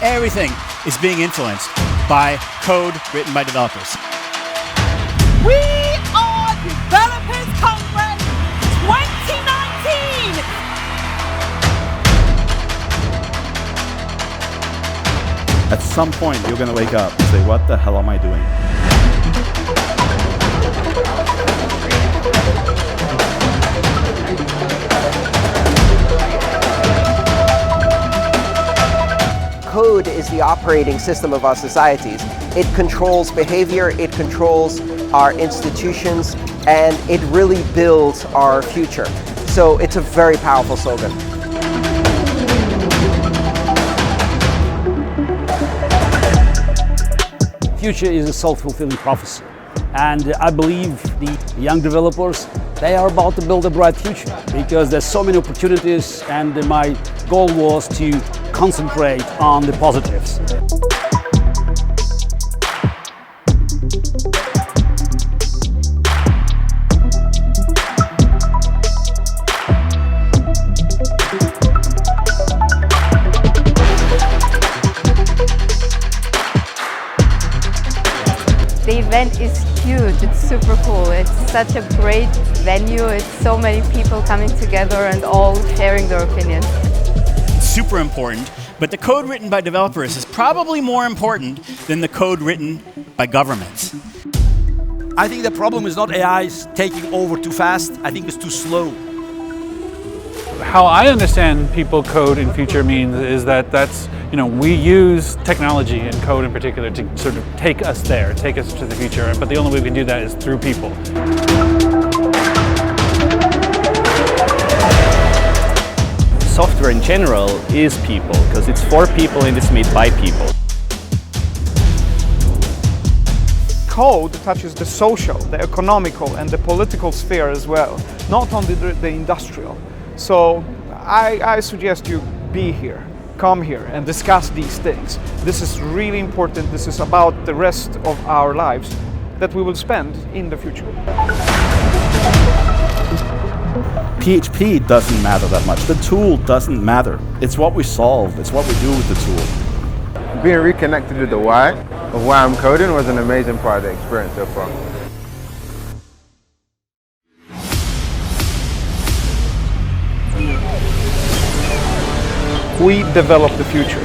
everything is being influenced by code written by developers. WeAreDevelopers Congress 2019! At some point, you're going to wake up and say, what the hell am I doing? Code is the operating system of our societies. It controls behavior, it controls our institutions, and it really builds our future. So it's a very powerful slogan. Future is a self-fulfilling prophecy. And I believe the young developers, they are about to build a bright future because there's so many opportunities, and my goal was to concentrate on the positives. The event is huge, it's super cool, it's such a great venue, it's so many people coming together and all sharing their opinions. It's super important, but the code written by developers is probably more important than the code written by governments. I think the problem is not AI's taking over too fast, I think it's too slow. How I understand people code in future means is that we use technology and code in particular to sort of take us there, take us to the future, but the only way we can do that is through people. Software in general is people, because it's for people and it's made by people. Code touches the social, the economical, and the political sphere as well, not only the industrial. So I suggest you be here, come here and discuss these things. This is really important. This is about the rest of our lives that we will spend in the future. PHP doesn't matter that much. The tool doesn't matter. It's what we solve. It's what we do with the tool. Being reconnected to the why of why I'm coding was an amazing part of the experience so far. We develop the future.